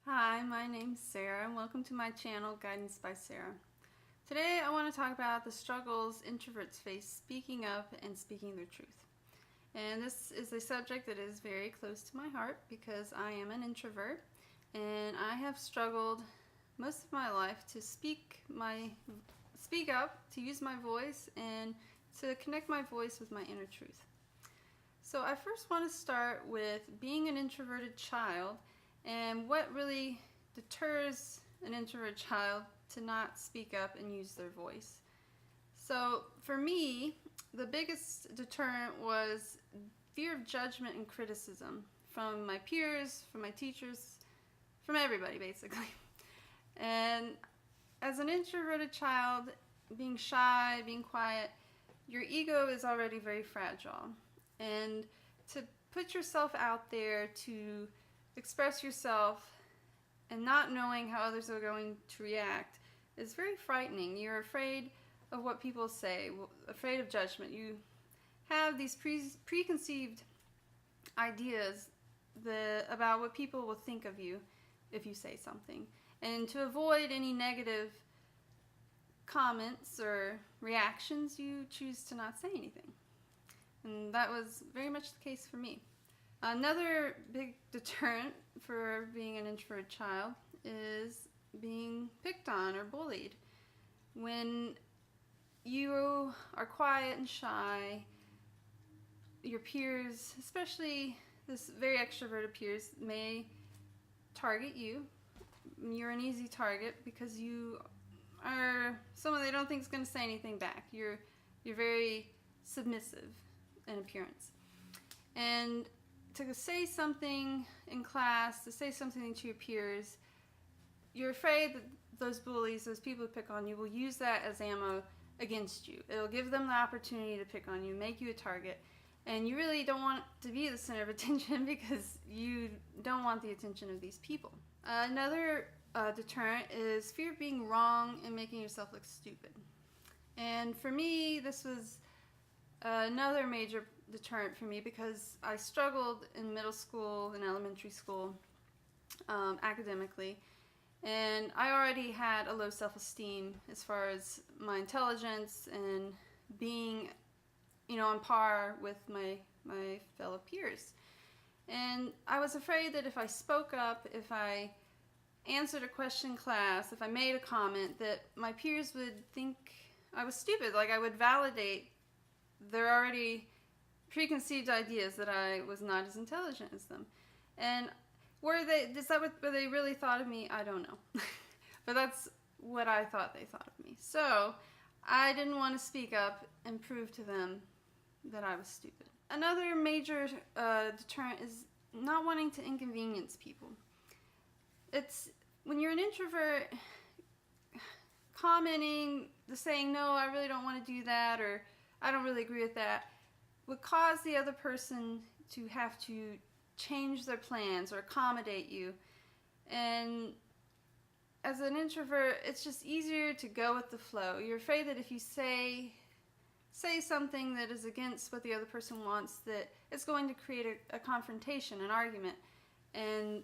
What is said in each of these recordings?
Hi, my name's Sarah and welcome to my channel, Guidance by Sarah. Today I want to talk about the struggles introverts face speaking up and speaking their truth. And this is a subject that is very close to my heart because I am an introvert and I have struggled most of my life to speak up, to use my voice, and to connect my voice with my inner truth. So I first want to start with being an introverted child and what really deters an introverted child to not speak up and use their voice. So for me, the biggest deterrent was fear of judgment and criticism from my peers, from my teachers, from everybody basically. And as an introverted child, being shy, being quiet, your ego is already very fragile. And to put yourself out there, to express yourself, and not knowing how others are going to react is very frightening. You're afraid of what people say, afraid of judgment. You have these preconceived ideas about what people will think of you if you say something. And to avoid any negative comments or reactions, you choose to not say anything. And that was very much the case for me. Another big deterrent for being an introverted child is being picked on or bullied. When you are quiet and shy, your peers, especially this very extroverted peers, may target you. You're an easy target because you are someone they don't think is going to say anything back. You're very submissive in appearance. And to say something in class, to say something to your peers, you're afraid that those bullies, those people who pick on you, will use that as ammo against you. It'll give them the opportunity to pick on you, make you a target, and you really don't want to be the center of attention because you don't want the attention of these people. Another deterrent is fear of being wrong and making yourself look stupid. And for me, this was another major deterrent for me because I struggled in middle school and elementary school academically, and I already had a low self-esteem as far as my intelligence and being, on par with my fellow peers. And I was afraid that if I spoke up, if I answered a question in class, if I made a comment, that my peers would think I was stupid, like I would validate their already preconceived ideas that I was not as intelligent as them. And is that what they really thought of me? I don't know. But that's what I thought they thought of me. So I didn't want to speak up and prove to them that I was stupid. Another major deterrent is not wanting to inconvenience people. It's when you're an introvert, commenting, saying, no, I really don't want to do that, or I don't really agree with that, would cause the other person to have to change their plans or accommodate you. And as an introvert, it's just easier to go with the flow. You're afraid that if you say something that is against what the other person wants, that it's going to create a confrontation, an argument. And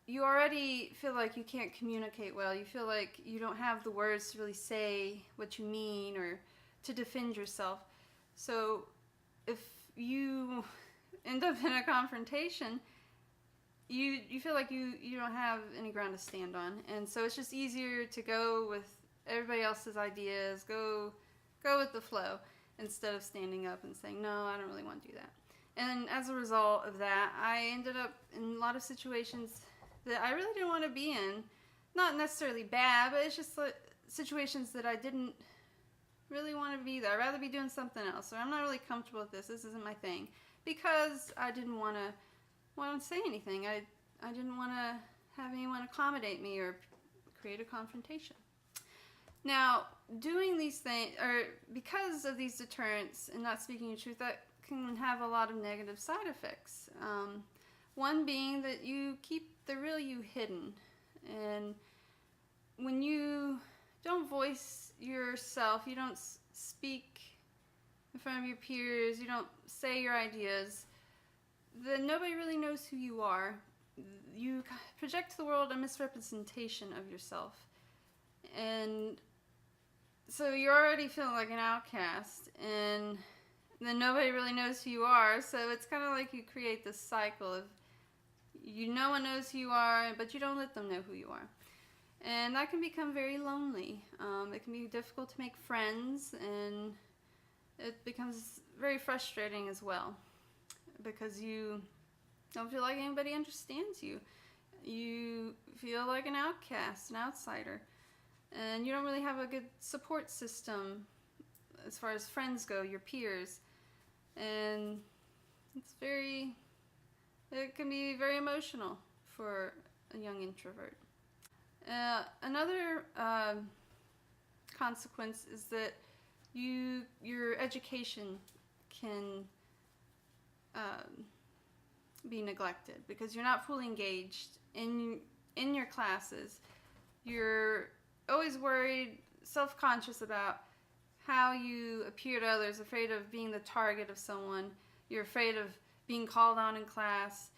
you already feel like you can't communicate well. You feel like you don't have the words to really say what you mean or to defend yourself. So if you end up in a confrontation, you feel like you don't have any ground to stand on. And so it's just easier to go with everybody else's ideas, go with the flow, instead of standing up and saying, no, I don't really want to do that. And as a result of that, I ended up in a lot of situations that I really didn't want to be in. Not necessarily bad, but it's just like situations that I didn't really want to be there. I'd rather be doing something else, or I'm not really comfortable with this. This isn't my thing, because I didn't want to say anything. I didn't want to have anyone accommodate me or create a confrontation. Now, doing these things, or because of these deterrents and not speaking the truth, that can have a lot of negative side effects. One being that you keep the real you hidden, and when you don't voice yourself, you don't speak in front of your peers, you don't say your ideas, then nobody really knows who you are. you project to the world a misrepresentation of yourself. And so you're already feeling like an outcast, and then nobody really knows who you are. So it's kind of like you create this cycle of no one knows who you are, but you don't let them know who you are. And that can become very lonely. It can be difficult to make friends, and it becomes very frustrating as well, because you don't feel like anybody understands you. You feel like an outcast, an outsider, and you don't really have a good support system as far as friends go, your peers. And it can be very emotional for a young introvert. Another consequence is that your education can be neglected because you're not fully engaged in your classes. You're always worried, self-conscious about how you appear to others, afraid of being the target of someone. You're afraid of being called on in class.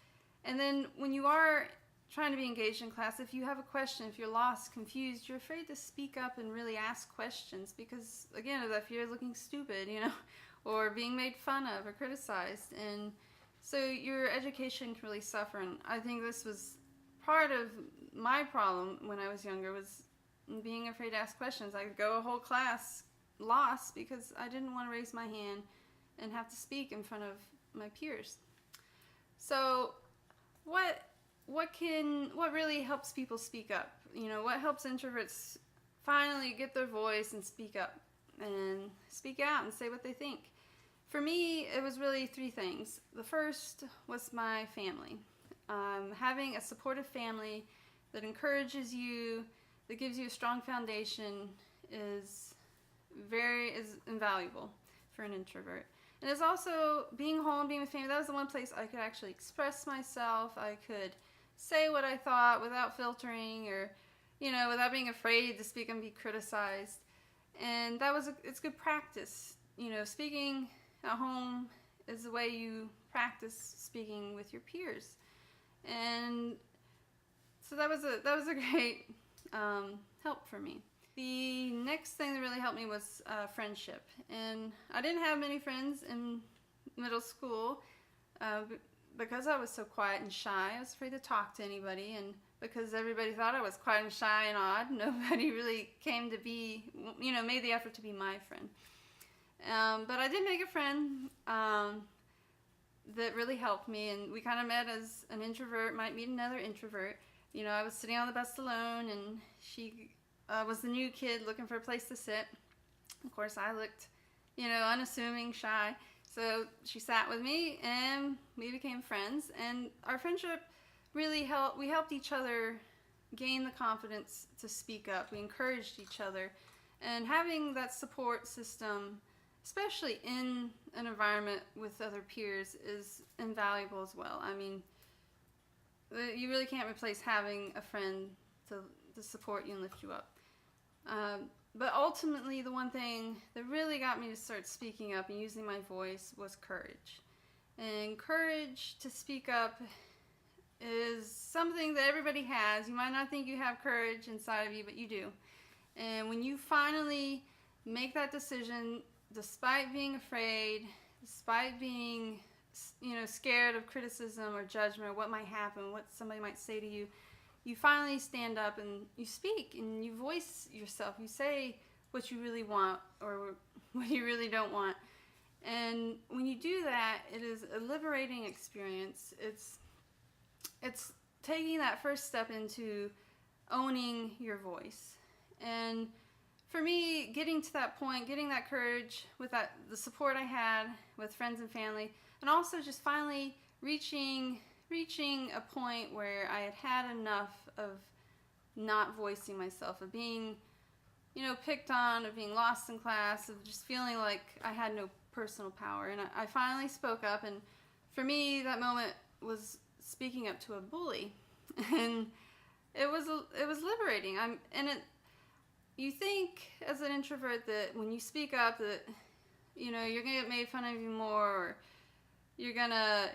And then when you are trying to be engaged in class, if you have a question, if you're lost, confused, you're afraid to speak up and really ask questions because, again, of that fear of looking stupid, or being made fun of or criticized. And so your education can really suffer. And I think this was part of my problem when I was younger, was being afraid to ask questions. I would go a whole class lost because I didn't want to raise my hand and have to speak in front of my peers. So what really helps people speak up? What helps introverts finally get their voice and speak up and speak out and say what they think? For me, it was really 3 things. The first was my family. Having a supportive family that encourages you, that gives you a strong foundation is invaluable for an introvert. And it's also being home, being with family. That was the one place I could actually express myself. I could say what I thought without filtering, or without being afraid to speak and be criticized. And it's good practice. Speaking at home is the way you practice speaking with your peers. And so that was a great help for me. The next thing that really helped me was friendship. And I didn't have many friends in middle school because I was so quiet and shy. I was afraid to talk to anybody, and because everybody thought I was quiet and shy and odd, nobody really came to be, made the effort to be my friend. But I did make a friend that really helped me, and we kind of met as an introvert might meet another introvert. I was sitting on the bus alone, and she was the new kid looking for a place to sit. Of course, I looked, unassuming, shy. So she sat with me, and we became friends. And our friendship really helped. We helped each other gain the confidence to speak up. We encouraged each other. And having that support system, especially in an environment with other peers, is invaluable as well. I mean, you really can't replace having a friend to support you and lift you up. But ultimately, the one thing that really got me to start speaking up and using my voice was courage. And courage to speak up is something that everybody has. You might not think you have courage inside of you, but you do. And when you finally make that decision, despite being afraid, despite being scared of criticism or judgment, or what might happen, what somebody might say to you, you finally stand up and you speak and you voice yourself. You say what you really want or what you really don't want. And when you do that, it is a liberating experience. It's taking that first step into owning your voice. And for me, getting to that point, getting that courage with the support I had with friends and family, and also just finally reaching a point where I had enough of not voicing myself, of being, picked on, of being lost in class, of just feeling like I had no personal power. And I finally spoke up, and for me, that moment was speaking up to a bully. And it was liberating. You think as an introvert that when you speak up that, you're going to get made fun of you more, or you're going to,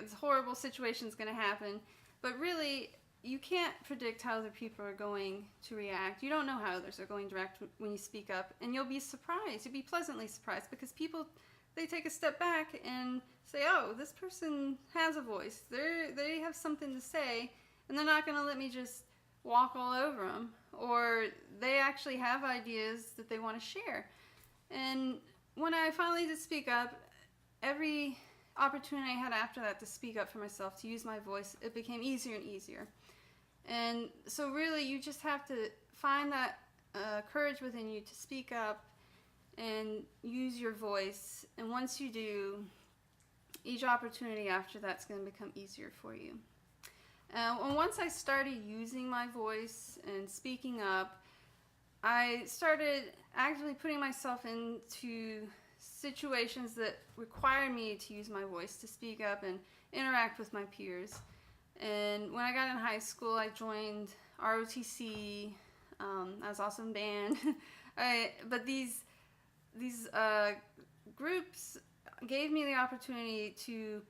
this horrible situation's going to happen. But really, you can't predict how other people are going to react. You don't know how others are going to react when you speak up, and you'll be surprised. You'll be pleasantly surprised, because people, they take a step back and say, oh, this person has a voice. They have something to say, and they're not going to let me just walk all over them. Or they actually have ideas that they want to share. And when I finally did speak up, every opportunity I had after that to speak up for myself, to use my voice, it became easier and easier. And so really, you just have to find that courage within you to speak up and use your voice. And once you do, each opportunity after that's going to become easier for you. And once I started using my voice and speaking up, I started actively putting myself into situations that require me to use my voice, to speak up and interact with my peers. And when I got in high school, I joined ROTC. I was also in band. But these groups gave me the opportunity to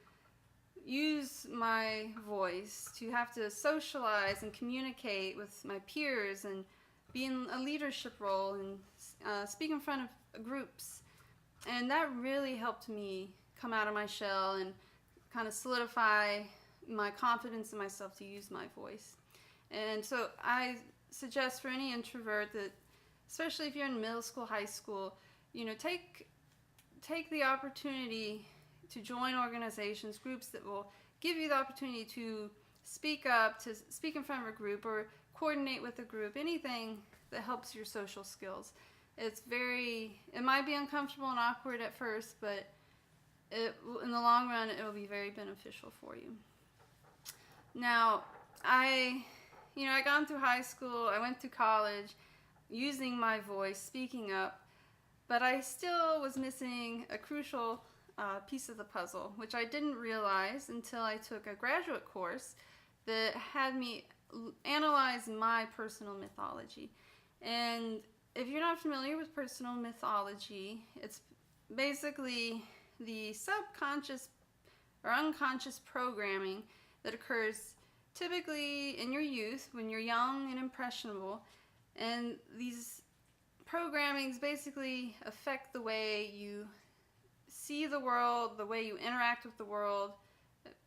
use my voice, to have to socialize and communicate with my peers and be in a leadership role and speak in front of groups. And that really helped me come out of my shell and kind of solidify my confidence in myself to use my voice. And so I suggest for any introvert that, especially if you're in middle school, high school, take the opportunity to join organizations, groups that will give you the opportunity to speak up, to speak in front of a group or coordinate with a group, anything that helps your social skills. It might be uncomfortable and awkward at first, but in the long run, it will be very beneficial for you. Now, I gone through high school, I went through college, using my voice, speaking up, but I still was missing a crucial piece of the puzzle, which I didn't realize until I took a graduate course that had me analyze my personal mythology. And if you're not familiar with personal mythology, it's basically the subconscious or unconscious programming that occurs typically in your youth when you're young and impressionable. And these programmings basically affect the way you see the world, the way you interact with the world,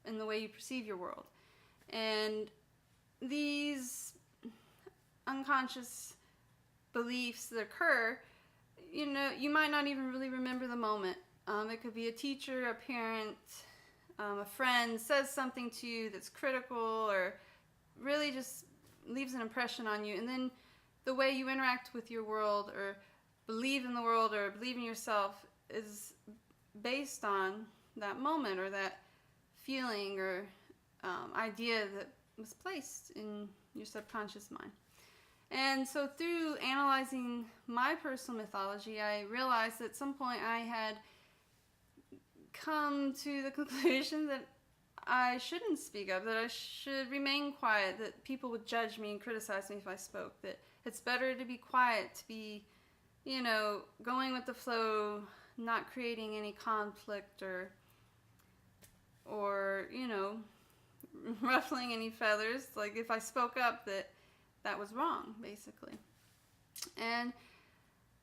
and the way you perceive your world. And these unconscious beliefs that occur, you might not even really remember the moment. It could be a teacher, a parent, a friend says something to you that's critical or really just leaves an impression on you. And then the way you interact with your world or believe in the world or believe in yourself is based on that moment or that feeling or idea that was placed in your subconscious mind. And so through analyzing my personal mythology, I realized that at some point I had come to the conclusion that I shouldn't speak up, that I should remain quiet, that people would judge me and criticize me if I spoke, that it's better to be quiet, to be, going with the flow, not creating any conflict or ruffling any feathers. Like if I spoke up, that was wrong, basically. And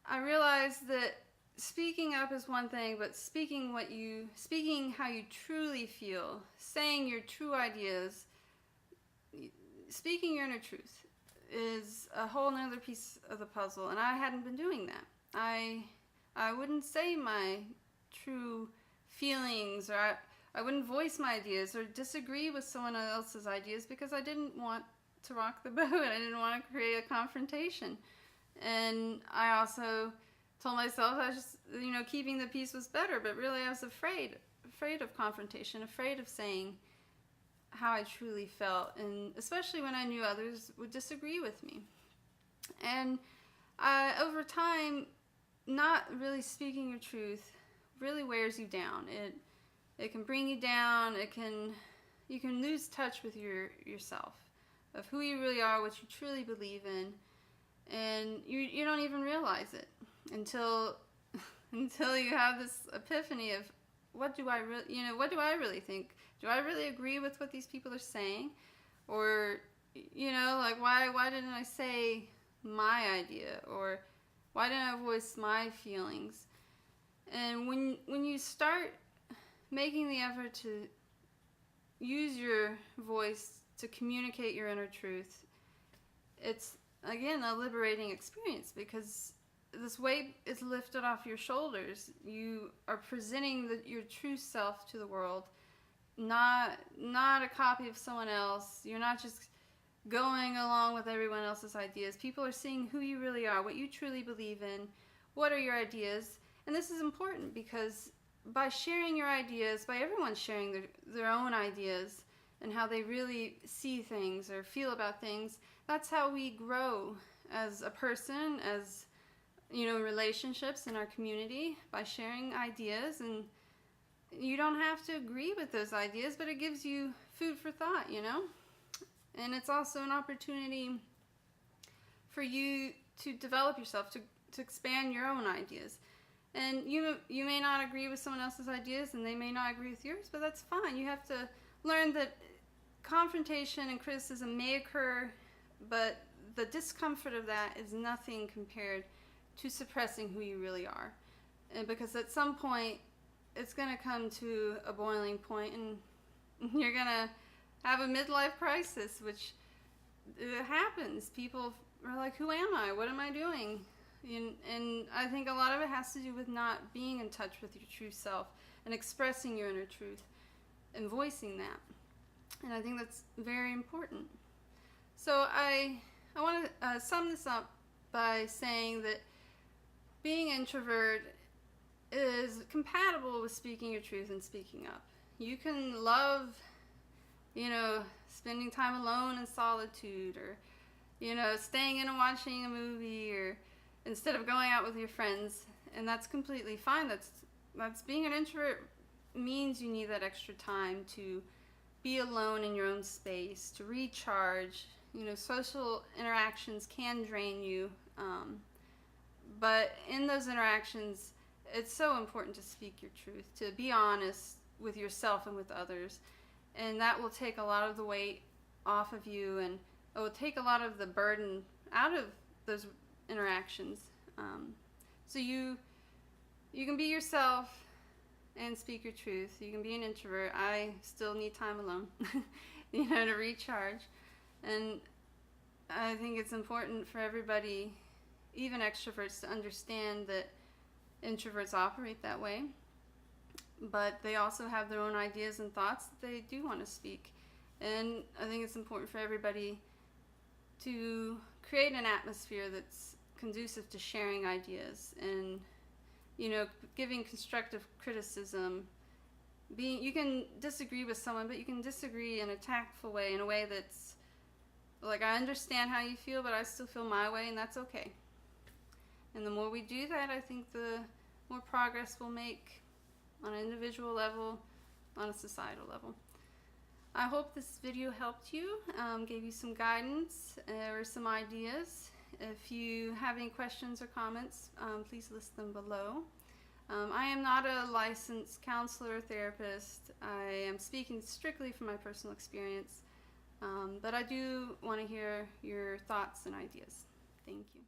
I realized that speaking up is one thing, but speaking how you truly feel, saying your true ideas, speaking your inner truth is a whole nother piece of the puzzle, and I hadn't been doing that. I wouldn't say my true feelings, or I wouldn't voice my ideas or disagree with someone else's ideas because I didn't want to rock the boat. I didn't want to create a confrontation. And I also told myself I was just, keeping the peace was better, but really I was afraid of confrontation, afraid of saying how I truly felt, and especially when I knew others would disagree with me. And over time, not really speaking your truth really wears you down. It can bring you down. You can lose touch with yourself, of who you really are, what you truly believe in, and you don't even realize it until you have this epiphany of what do I really think? Do I really agree with what these people are saying, or like why didn't I say my idea, or why didn't I voice my feelings? And when you start making the effort to use your voice to communicate your inner truth, it's again a liberating experience, because this weight is lifted off your shoulders. You are presenting your true self to the world, not a copy of someone else. You're not just going along with everyone else's ideas. People are seeing who you really are, what you truly believe in, what are your ideas. And this is important because by sharing your ideas, by everyone sharing their own ideas and how they really see things or feel about things, that's how we grow as a person, as relationships in our community, by sharing ideas. And you don't have to agree with those ideas, but it gives you food for thought, And it's also an opportunity for you to develop yourself, to expand your own ideas. And you may not agree with someone else's ideas, and they may not agree with yours, but that's fine. You have to learn that confrontation and criticism may occur, but the discomfort of that is nothing compared to suppressing who you really are. And because at some point, it's going to come to a boiling point, and you're going to have a midlife crisis, which happens. People are like, who am I? What am I doing? And I think a lot of it has to do with not being in touch with your true self and expressing your inner truth and voicing that. And I think that's very important. So I want to sum this up by saying that being introvert is compatible with speaking your truth and speaking up. You can love, spending time alone in solitude, or, staying in and watching a movie, or instead of going out with your friends, and that's completely fine. That's being an introvert means you need that extra time to be alone in your own space, to recharge. Social interactions can drain you, but in those interactions, it's so important to speak your truth, to be honest with yourself and with others, and that will take a lot of the weight off of you, and it will take a lot of the burden out of those interactions. So you can be yourself and speak your truth. You can be an introvert. I still need time alone, to recharge. And I think it's important for everybody, even extroverts, to understand that introverts operate that way, but they also have their own ideas and thoughts that they do want to speak. And I think it's important for everybody to create an atmosphere that's conducive to sharing ideas and, giving constructive criticism. You can disagree with someone, but you can disagree in a tactful way, in a way that's like, I understand how you feel, but I still feel my way, and that's okay. And the more we do that, I think the more progress we'll make on an individual level, on a societal level. I hope this video helped you, gave you some guidance or some ideas. If you have any questions or comments, please list them below. I am not a licensed counselor or therapist. I am speaking strictly from my personal experience, but I do want to hear your thoughts and ideas. Thank you.